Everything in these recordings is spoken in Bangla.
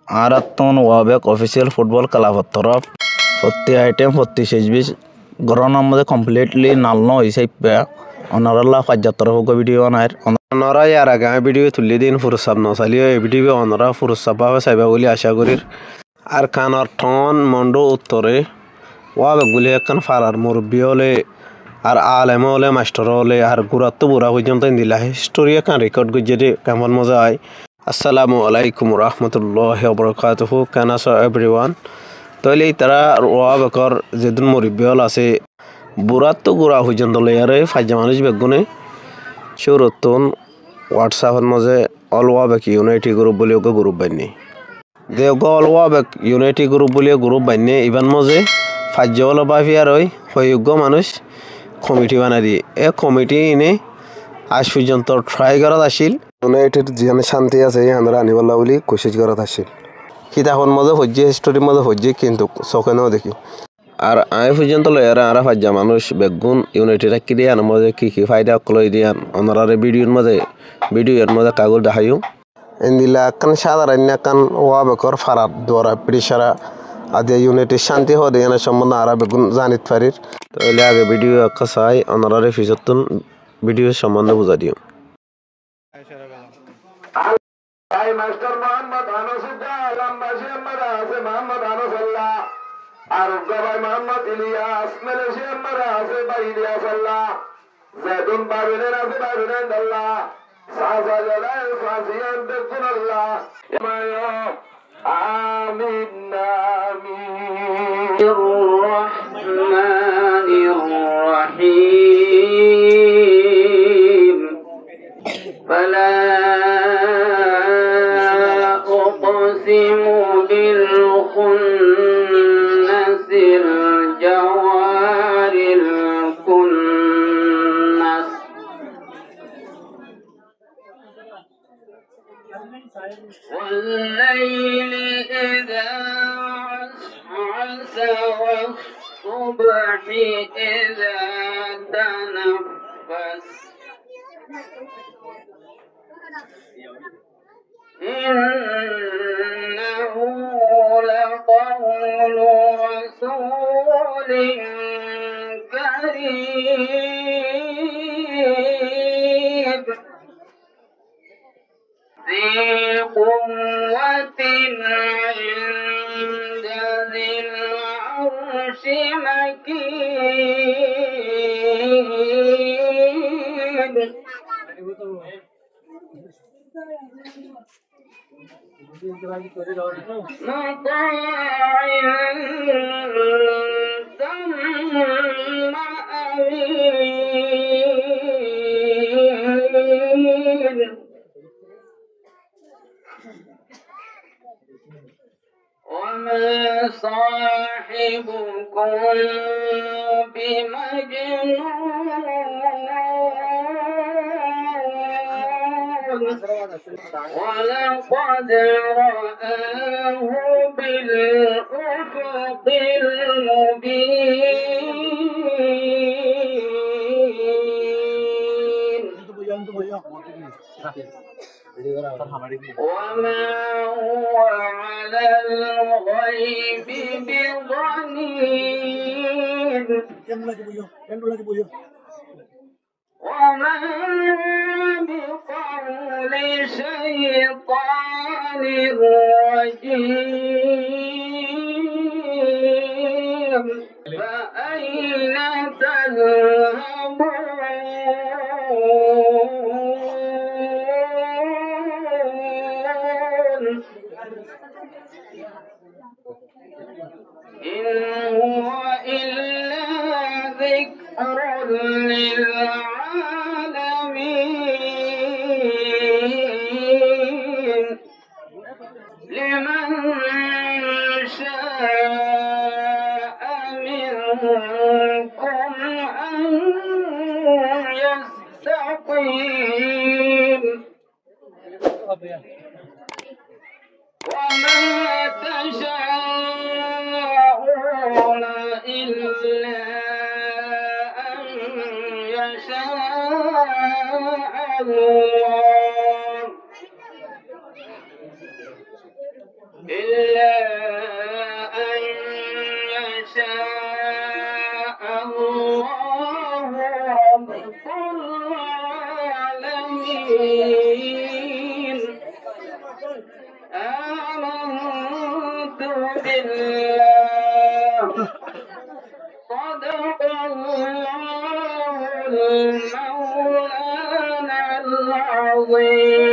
আরাত্তন ওয়াবেক অফিসিয়াল ফুটবল ক্লাবর তরফ প্রতি আইটেম প্রতি সেজবিস গরনের মধ্যে কমপ্লিটলি নালনো হয়েছে অনারাল্লাহ ফাজ্জার তরফ ভিডিও অনার অনারা ইয়ার আগে ভিডিও তুলি দিন ফুরসাব নসালিও এই ভিডিও অনারা ফুরসাব পাবে চাইবা বলে আশা করি আর কানর টন মন্ডো উত্তরে ওয়াবেক গুলি একখান ফারার মুরব্বী হলে আর আলেম হলে মাস্টার হলে আর গুরাত্ত বুড়া পর্যন্ত দিলা হিস্টোরি একখান রেকর্ড গুজে কেমন মজা হয়। আসসালামু আলাইকুম রহমতুল্লাহ বরকাতুহু কেন আছো এভরিওয়ান। তাইলে তারা ওয়াবেকর যেদিন মুরব্বী হল আছে বুড়াত্ত গুড়া পর্যন্ত লেয়ারে ফাইজা মানুষ বেগুনে সুরতন হোয়াটসঅ্যাপের মাঝে অল ওয়াবেক ইউনাইটি গ্রুপ বলে ওকে গ্রুপ বানিয়ে দেওগ অল ওয়াবেক ইউনাইটি গ্রুপ বলে গ্রুপ বানিয়ে ইভান মাঝে ফাইজা হল বাফিয়ার ওই হয়োগ্য মানুষ কমিটি বানাই দিয়ে এ কমিটি এনে আজ পর্যন্ত ট্রাই করা আসিল ইউনাইটেড যেখানে শান্তি আছে আমরা আনিবাল্লা বলে কোশিশ করা আসিল কিতাবর মধ্যে হজ্জে হিস্টোরির মধ্যে হজ্জে কিন্তু চোখেও দেখি আর আয় পর্যন্ত লয়ারা আরা ফাজ্জা মানুষ বেগুন ইউনাইটেড রাখি দিয়ে আনার মধ্যে কী ফায়দা কলই দিয়ান অনারে ভিডিওর মধ্যে কাগজ দেখাইও এন্দিলা কান সাধারণ কান ওয়া বেকর ফারাত দোয়ারা পিড়িসারা আদি ইউনাইটেড শান্তি হওয়া দিয়ে সম্বন্ধে আরা বেগুন জানিত পারির তাহলে আগে ভিডিও একটা চাই অনারে ফিজতুন ভিডিও সম্বন্ধে বুঝা দিও। মাস্টার মোহাম্মদ আনসুদ্দাহ লম্বাসী আমরা আছে মোহাম্মদ আনসাল্লাহ আর গবাই মোহাম্মদ ইলিয়াস মালয়েশিয়া আমরা আছে বা ইলিয়াস আল্লাহ জেদুন বাবিনের আছে বাবিনের আল্লাহ সাজা জালাল সাজিয়ান বেকুন আল্লাহ আমিন আমিন রহমানির রহিম ফালা أقسم بالخنس الجوار الكنس والليل إذا عسعس والصبح إذا تنفس إنه لقول رسول كريم ذي قوة عند ذي العرش مكين مطاع ثم أمين وما صاحبكم بمجنون ولقد رآه بالأفق المبين وما هو على الغيب بضنين وما بقول شيطان رجيم فأين تذهبون إن هو إلا ذكر للعالمين لمن شاء منكم أن يستقيم وما تشاءون إلا أن يشاء الله إلا أن يشاء الله رب العالمين آمنت بالله صدق الله المولانا العظيم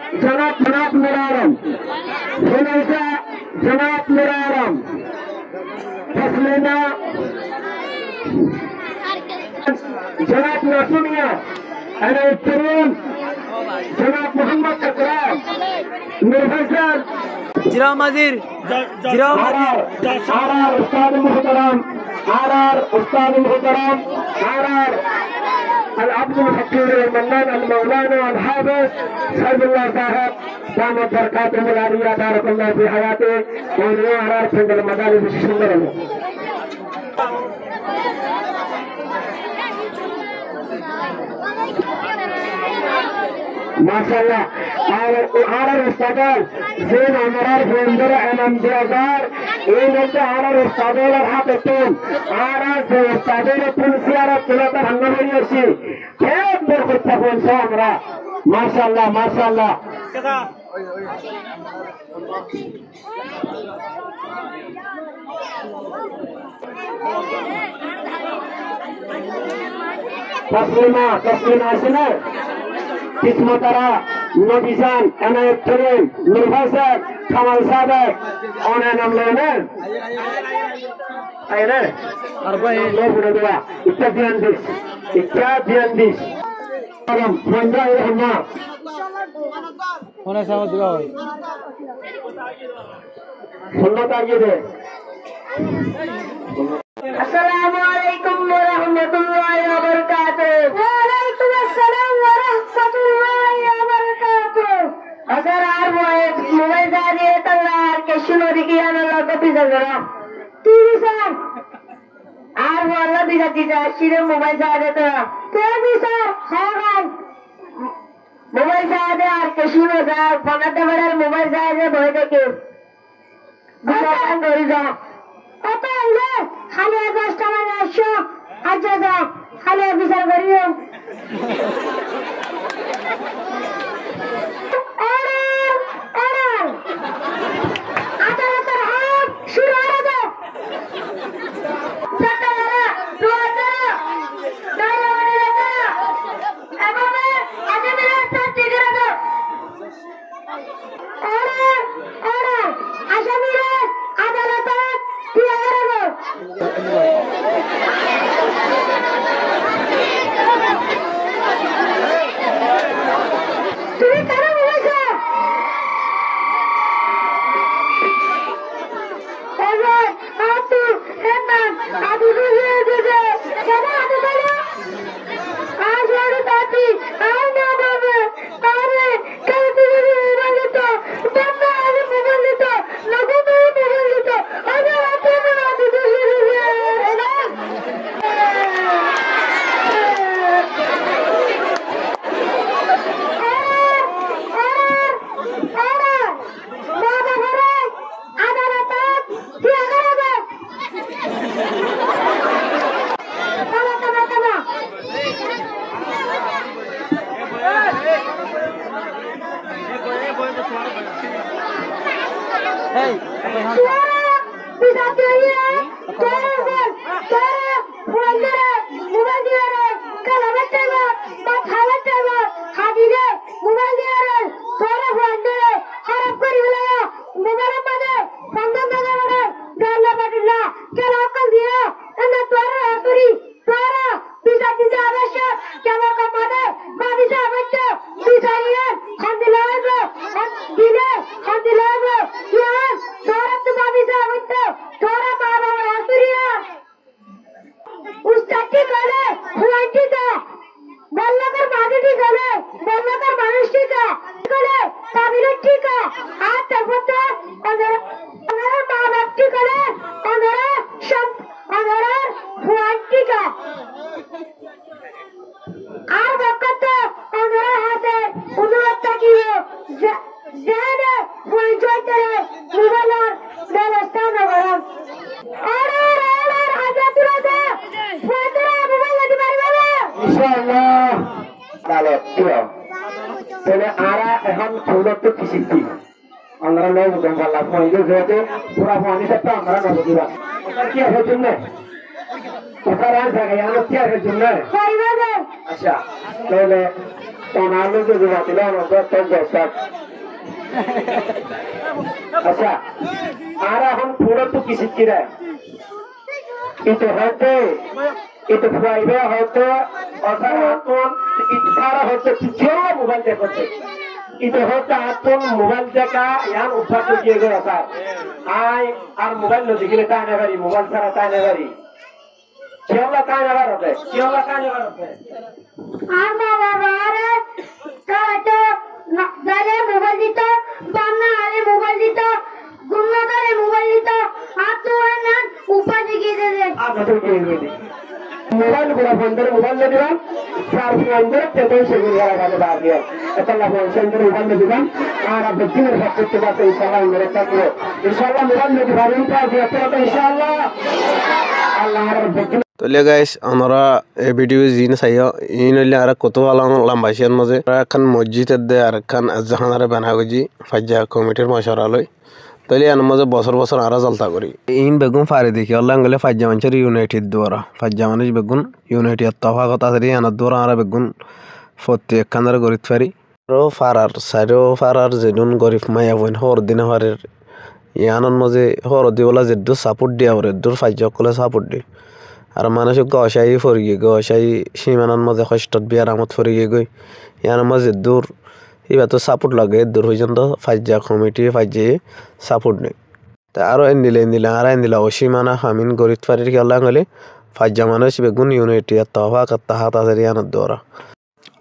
जनाब मुरारम हमेशा जनाब मुरारम तस्लीमा जनाब नासुमिया अरे तरुण जनाब मोहम्मद अकराम मुफस्सर जिराम हाजिर जिराम हाजिर are Ustad मुहतरम are Ustad मुहतरम are العبد الفقير المنان المولانا الحافظ سيد الله صاحب دامت بركاته العالية بارك الله في حياته ونور على سند المدارس الشمال ما شاء الله على الاستقبال زين عمرار فندر امام ديازار এই মধ্যে আড়ার উস্তাদের হাতেতুন আড়ার যে উস্তাদের পুলিশিয়ারা তুলাতে ভাঙ্গা বেরিয়েছি এক বরকত থাকুন আমরা মাশাআল্লাহ মাশাআল্লাহ তসলিমা আছে না কিসমতারা নবিজান এনায়েত করিম মুফাসসর কামাল সাদেক অনে নাম লেন আইরে আরবাই লোবুরা দেওয়া ইত্যাদিয়ান দিস আরাম ফন্ডা রহমা होने समझ गया भाई সুন্নাত আগিয়ে দে আসসালামু আলাইকুম ওয়া রাহমাতুল্লাহি ওয়া বারাকাতুহু ওয়া আলাইকুম আসসালাম ওয়া রাহমাতুল্লাহি ওয়া বারাকাতুহু अगर आर वो एक मोबाइल जा रही है तल्लार के शुरू दिखी आना लगा पिज़्ज़ा जरा टीवी सर आर वो अल्लाह पिज़्ज़ा दिखा शिरे मोबाइल जा रहे तो टीवी सर हाँ भाई मोबाइल जा रहे आर के शुरू जा पकड़ते बड़े मोबाइल जा रहे बहुत देखे बुलान गोरी जा अतो ये खाली अगस्त में आशो आज जा खाली अभिसर गोरी हो ইনশাআল্লাহ তাহলে প্রিয় তাহলে আরা এখন ফুলত কি শিখি আমরা নয় বুঝাম পারলাম পয়েন্টে যেহেতু পুরা পয়েন্ট একটা আমরা নব দিবা ওটার কি আছে জন্য ওটার আর জায়গায় আমরা কি আছে জন্য আচ্ছা তাহলে ওনার লোক যদি বাতিল আমাদের তো দর্শক আচ্ছা আর এখন ফুলত কি শিখি রে itu হতে itu ফাইবে হতে অসারাতন ইচ্ছারা হতে কিছু মোবাইল দেখতে itu হতে আতন মোবাইল দেখা ইয়ান উৎপাদ দিয়ে গেল স্যার আই আর মোবাইল ন দেখিলে তাই না পারি মোবাইল ছাড়া তাই না পারি কেওলা তাই না পারবে কেওলা তাই না পারবে আর বাবা আরে তাইতো যারে মোবাইল দিত বান্না আরে মোবাইল দিত গুন্নাদারে মোবাইল দিত আর তো না উপাধি গিয়ে দে আপনাদের কি হইবে মোবাইল গুলা বন্ধের মোবাইল দিয়ে দিলাম চার বন্ধের তেতই সেগুলো লাগাতে বাদ দিয়ে এটা লাগান সেন্টার মোবাইল দিয়ে দিলাম আর আপনাদের দিনের সব করতে পারছে ইনশাআল্লাহ মেরে থাকলো ইনশাআল্লাহ মোবাইল দিয়ে দিবেন কাজে আপনারা ইনশাআল্লাহ আল্লাহ আর তলে গাইস আমরা এই ভিডিও জিন চাইও ইনলে আর কত আলাম লাম্বাইছেন মাঝে এখন মসজিদের দে আর এখন জাহানারে বানা গজি ফাজ্জা কমিটির মশারালয় তলে আন মাঝে বছর বছর আরা চলতা করি ইন বেগুন ফারে দেখি আল্লাহ গলে ফাজ্জা মানুষের ইউনাইটেড দ্বারা ফাজ্জা মানুষ বেগুন ইউনাইটেড তফাকত আছে আনার দ্বারা আর বেগুন প্রত্যেক খানার গরিত ফারি রো ফারার সাইরো ফারার যেদুন গরিব মায়া বইন হর দিনে ফারের ইয়ানন মাঝে হর দিওলা যেদু সাপোর্ট দিয়া ওরে দূর ফাজ্জা কলে সাপোর্ট দি আর মানুষ গসাই ফরিয়ে গসাই সীমানার মাঝে কষ্টত বিয়ার আমত ফরিয়ে গই ইয়ার মাঝে দূর এবার তো সাপোর্ট লাগে দূর পর্যন্ত ফাজ্জা কমিটি ফাজ্জে সাপোর্ট নেই তা আরও এন দিলে আর এন দিলা অসীমানা হামিন গরিত ফারির খেলা গেলে ফাজ্জা মানুষ বেগুন ইউনিটি তফা কাত্তা হাত আছে ইয়ানোর দ্বারা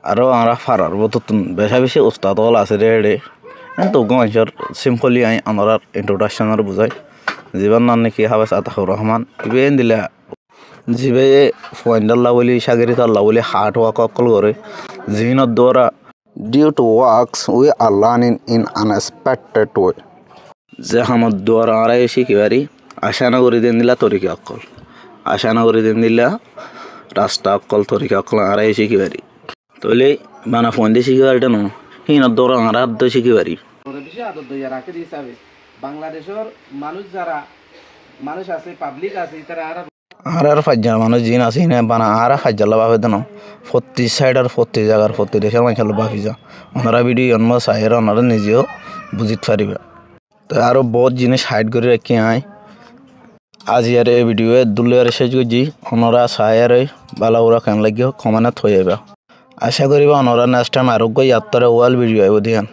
আরও আমরা ফারার বতুন বেশা বেশি উস্তাদ হল আছে রে তো মানুষের সিম্পলি আই আমার ইন্ট্রোডাকশনের বুঝাই জীবন নাম নাকি হাবেস আতাহুর রহমান ইবে এন দিলা জিবে ফয়েন্ডাল্লা বলি সাগরিতাল্লা বলি হার্ট ওয়ার্ক অকল করে জিনের দ্বারা due to works we are learning in unexpected way যে আমার দ্বারা আড়াই শিখি পারি আশা না করে দিন দিলা তরিকা অকল আশা না করে দিন দিলা রাস্তা অকল তরিকা অকল আড়াই শিখি পারি তাহলে বানা ফোন দিয়ে শিখি পারিটা ন হিনের দ্বারা আর হাত দিয়ে শিখি পারি বেশি আদর দইয়া রাখে হিসাবে বাংলাদেশের মানুষ আছে পাবলিক আছে তারা আর ফাজ্জা মানুষ জিন আছে না বানা আর ফাজ্জাল্লা বাফে দেন প্রতি সাইড আর প্রতি জায়গার প্রতি দেশের মানুষের বাফি যা ওনারা ভিডিও জন্ম চাহের ওনারা নিজেও বুঝিত পারিবে তো আরও বহুত জিনিস হাইড করে রাখি আয় আজ ইয়ার এই ভিডিও দুলিয়ার শেষ করছি ওনারা চাহের বালা উড়া কেন লাগিও কমানে থই যাবে আশা করিবা ওনারা নেক্সট টাইম আরোগ্য ইয়াত্তরে ওয়াল ভিডিও আইব দিয়ান